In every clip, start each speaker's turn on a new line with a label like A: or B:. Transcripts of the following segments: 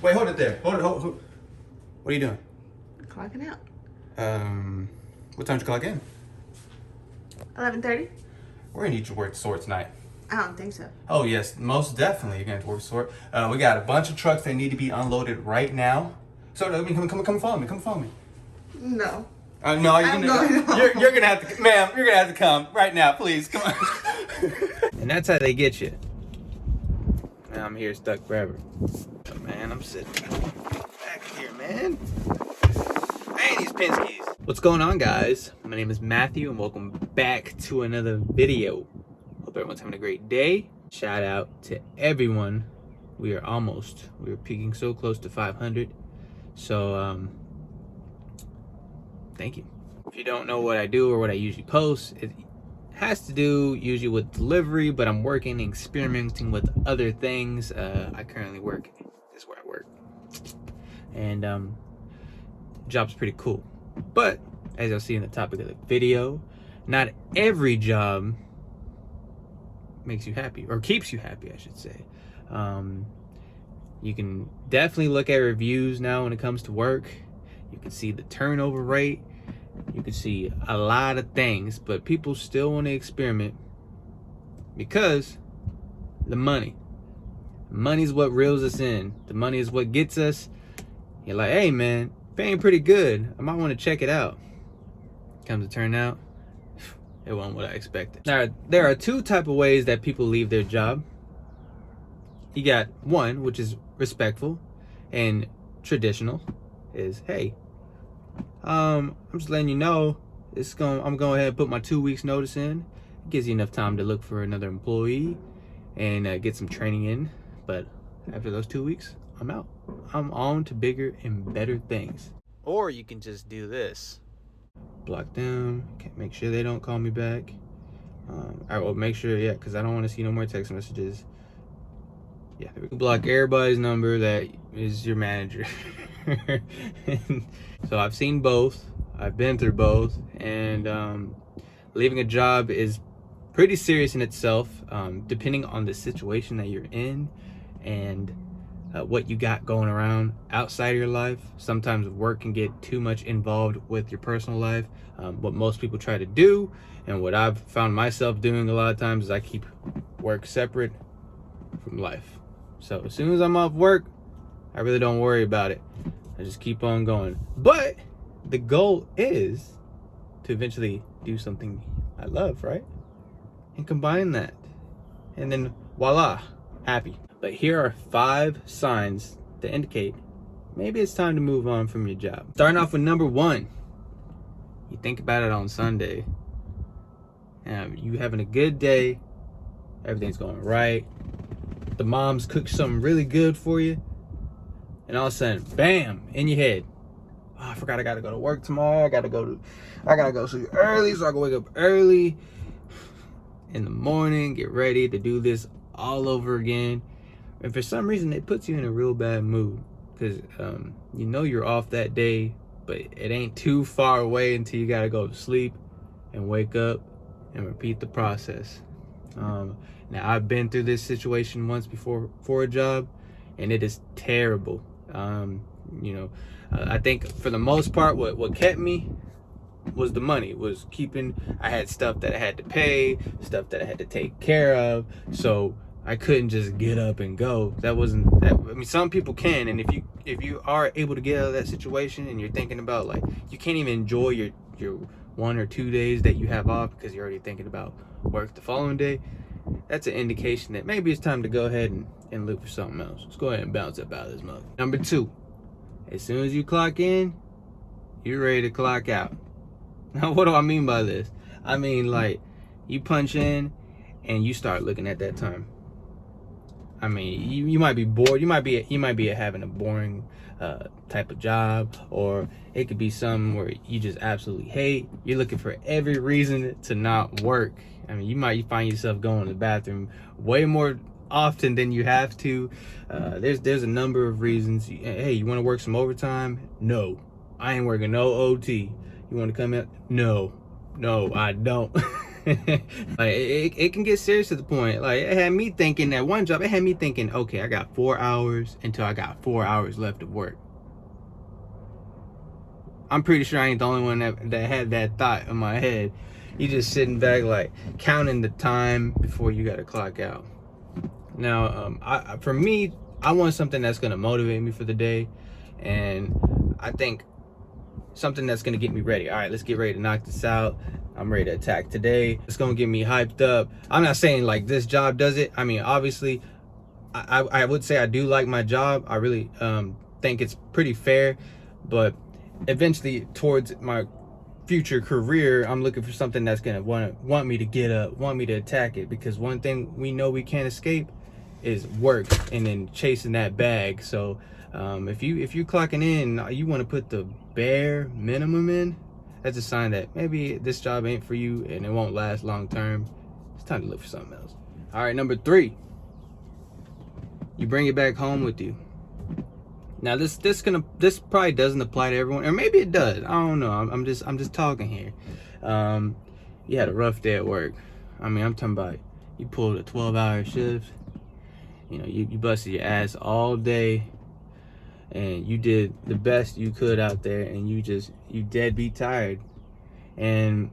A: Wait, hold it there. Hold. What are you doing?
B: Clocking out.
A: What time did you clock in?
B: 11:30.
A: We're gonna need you to work sort tonight.
B: I don't think so.
A: Oh yes, most definitely you're gonna have to work sort. We got a bunch of trucks that need to be unloaded right now. So I mean, come follow me. Come follow me.
B: No.
A: No,
B: I'm going home.
A: you're gonna have to, ma'am. You're gonna have to come right now, please. Come on. And that's how they get you. Now I'm here stuck forever. Oh, man, I'm sitting back here, man. Man, these Penskes. What's going on, guys? My name is Matthew, and welcome back to another video. Hope everyone's having a great day. Shout out to everyone. We're peaking so close to 500. So, thank you. If you don't know what I do or what I usually post, it has to do usually with delivery, but I'm working and experimenting with other things. I currently work, this is where I work. And job's pretty cool. But as you'll see in the topic of the video, not every job makes you happy, or keeps you happy, I should say. You can definitely look at reviews now when it comes to work. You can see the turnover rate. You can see a lot of things, but people still want to experiment because the money. Money's what reels us in. The money is what gets us. You're like, hey man, paying pretty good. I might want to check it out. Comes to turn out, it wasn't what I expected. Now, there are two type of ways that people leave their job. You got one, which is respectful and traditional, is, hey, I'm just letting you know I'm going ahead and put my 2 weeks notice in. It gives you enough time to look for another employee and get some training in. But after those 2 weeks, I'm out. I'm on to bigger and better things. Or you can just do this. Block them, make sure they don't call me back. I will make sure, yeah, because I don't want to see no more text messages. Yeah, block everybody's number that is your manager. So I've seen both. I've been through both, and leaving a job is pretty serious in itself, depending on the situation that you're in and what you got going around outside of your life. Sometimes work can get too much involved with your personal life. What most people try to do, and what I've found myself doing a lot of times, is I keep work separate from life. So as soon as I'm off work, I really don't worry about it. I just keep on going. But the goal is to eventually do something I love, right? And combine that. And then voila, happy. But here are 5 signs that indicate maybe it's time to move on from your job. Starting off with number 1. You think about it on Sunday. You having a good day. Everything's going right. The mom's cooked something really good for you. And all of a sudden, bam, in your head. Oh, I forgot I gotta go to work tomorrow. I gotta go sleep early so I can wake up early in the morning, get ready to do this all over again. And for some reason, it puts you in a real bad mood because you know you're off that day, but it ain't too far away until you gotta go to sleep and wake up and repeat the process. Now, I've been through this situation once before for a job, and it is terrible. I think for the most part, what kept me was the money. I had stuff that I had to pay, stuff that I had to take care of, so I couldn't just get up and go. I mean, some people can, and if you are able to get out of that situation, and you're thinking about, like, you can't even enjoy your 1 or 2 days that you have off because you're already thinking about work the following day, that's an indication that maybe it's time to go ahead and look for something else. Let's go ahead and bounce up out of this mug. Number 2, as soon as you clock in, you're ready to clock out. Now, what do I mean by this? I mean, like, you punch in and you start looking at that time. I mean, you might be bored. You might be having a boring type of job, or it could be something where you just absolutely hate. You're looking for every reason to not work. I mean, you might find yourself going to the bathroom way more often than you have to. There's a number of reasons. Hey, you want to work some overtime? No, I ain't working no OT. You want to come in? No, I don't. Like it can get serious to the point. Like it had me thinking that one job. It had me thinking, okay, I got 4 hours until I got 4 hours left of work. I'm pretty sure I ain't the only one that had that thought in my head. You just sitting back like counting the time before you got to clock out. Now, for me, I want something that's gonna motivate me for the day, and I think something that's gonna get me ready. All right, let's get ready to knock this out. I'm ready to attack today. It's gonna get me hyped up. I'm not saying like this job does it. I mean, obviously, I would say I do like my job. I really think it's pretty fair, but eventually towards my future career, I'm looking for something that's gonna want me to get up, want me to attack it, because one thing we know we can't escape is work and then chasing that bag. So if you're clocking in, you want to put the bare minimum in, that's a sign that maybe this job ain't for you and it won't last long term. It's time to look for something else. All right, number 3, you bring it back home with you. Now this probably doesn't apply to everyone, or maybe it does. I don't know. I'm just talking here. You had a rough day at work. I mean, I'm talking about you pulled a 12-hour shift. You know, you busted your ass all day, and you did the best you could out there, and you deadbeat tired. And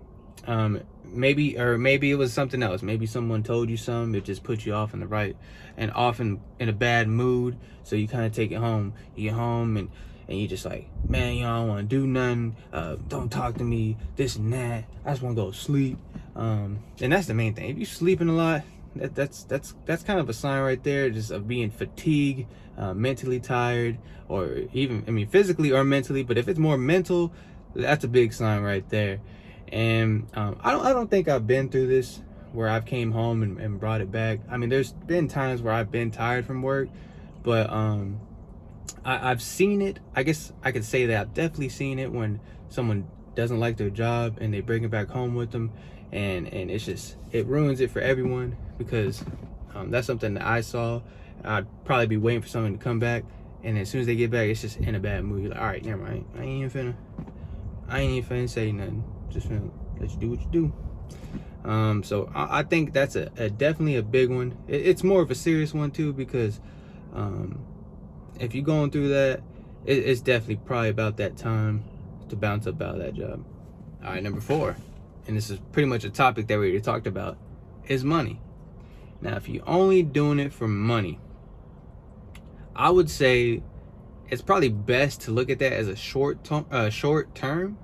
A: maybe it was something else. Maybe someone told you something. It just put you off in the right, and often in a bad mood. So you kind of take it home. You get home and you just like, man, you know, I don't want to do nothing. Don't talk to me. This and that. I just want to go to sleep. And that's the main thing. If you're sleeping a lot, that's kind of a sign right there, just of being fatigued, mentally tired, or even, I mean, physically or mentally. But if it's more mental, that's a big sign right there. And I don't think I've been through this where I've came home and brought it back. I mean, there's been times where I've been tired from work, but I've seen it. I guess I could say that I've definitely seen it when someone doesn't like their job and they bring it back home with them, and it's just, it ruins it for everyone, because that's something that I saw. I'd probably be waiting for someone to come back, and as soon as they get back, it's just in a bad mood. You're like, all right, never mind. I ain't even finna say nothing. Just gonna let you do what you do. So I think that's a definitely a big one. It's more of a serious one too, because if you're going through that, it's definitely probably about that time to bounce up out of that job. All right, number 4, and this is pretty much a topic that we already talked about, is money. Now, if you're only doing it for money, I would say it's probably best to look at that as a short term.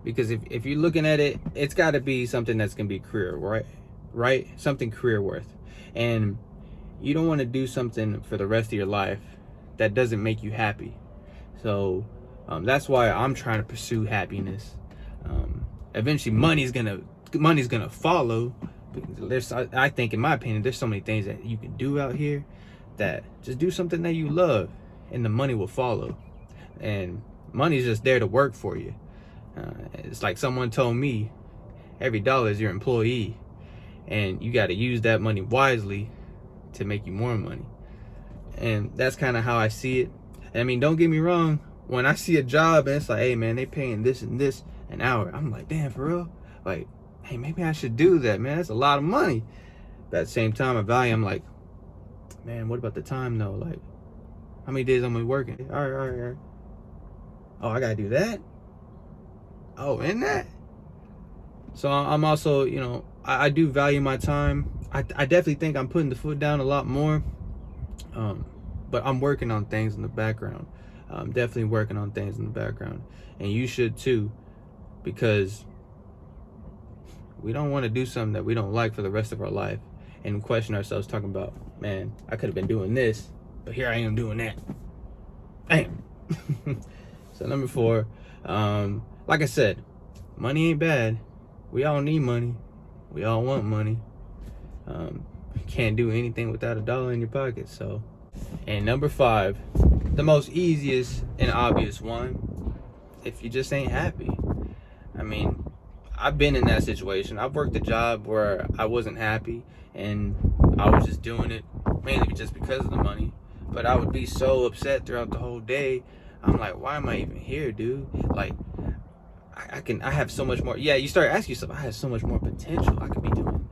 A: Because if you're looking at it, it's got to be something that's going to be career, right? Something career worth. And you don't want to do something for the rest of your life that doesn't make you happy. So that's why I'm trying to pursue happiness. Eventually, money's gonna follow. I think, in my opinion, there's so many things that you can do out here, that just do something that you love, and the money will follow. And money's just there to work for you. It's like someone told me, every dollar is your employee, and you got to use that money wisely to make you more money. And that's kind of how I see it. I mean, don't get me wrong, when I see a job and it's like, hey man, they paying this and this an hour, I'm like, damn, for real? Like, hey, maybe I should do that, man. That's a lot of money. But at the same time, I'm like, man, what about the time though? Like, how many days I'm gonna be working? All right. Oh, I gotta do that? Oh, and that? So I'm also, you know, I do value my time. I definitely think I'm putting the foot down a lot more. But I'm working on things in the background. I'm definitely working on things in the background. And you should too, because we don't want to do something that we don't like for the rest of our life and question ourselves talking about, man, I could have been doing this, but here I am doing that. Bam. So number 4, like I said, money ain't bad. We all need money. We all want money. Can't do anything without a dollar in your pocket. So, and number 5, the most easiest and obvious one, if you just ain't happy. I mean, I've been in that situation. I've worked a job where I wasn't happy, and I was just doing it mainly just because of the money. But I would be so upset throughout the whole day. I'm like, why am I even here, dude? Like, I have so much more. Yeah, you start asking yourself, I have so much more potential I could be doing.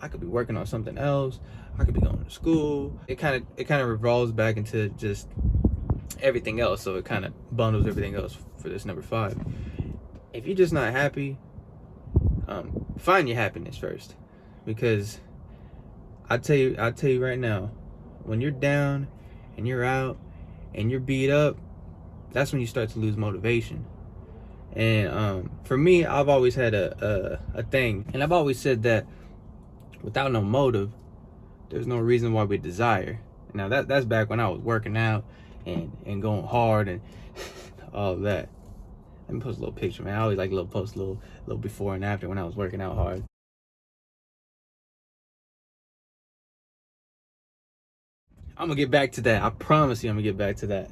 A: I could be working on something else. I could be going to school. It kind of revolves back into just everything else. So it kind of bundles everything else for this number 5. If you're just not happy, find your happiness first, because I'll tell you right now, when you're down and you're out and you're beat up, that's when you start to lose motivation. And for me, I've always had a thing, and I've always said that without no motive, there's no reason why we desire. Now that's back when I was working out and going hard and all of that. Let me post a little picture, man. I always like post a little before and after when I was working out hard. I'm gonna get back to that. I promise you, I'm gonna get back to that.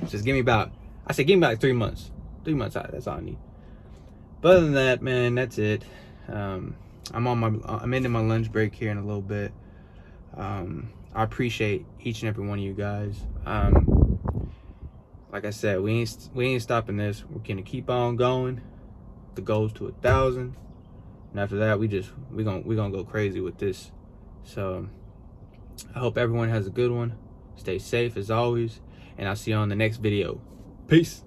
A: Just give me about 3 months. 3 months out. That's all I need. But other than that, man, that's it. I'm ending my lunch break here in a little bit. I appreciate each and every one of you guys. Like I said, we ain't stopping this. We're gonna keep on going. The goal's to 1,000, and after that, we gonna go crazy with this. So I hope everyone has a good one. Stay safe as always, and I'll see you on the next video. Peace.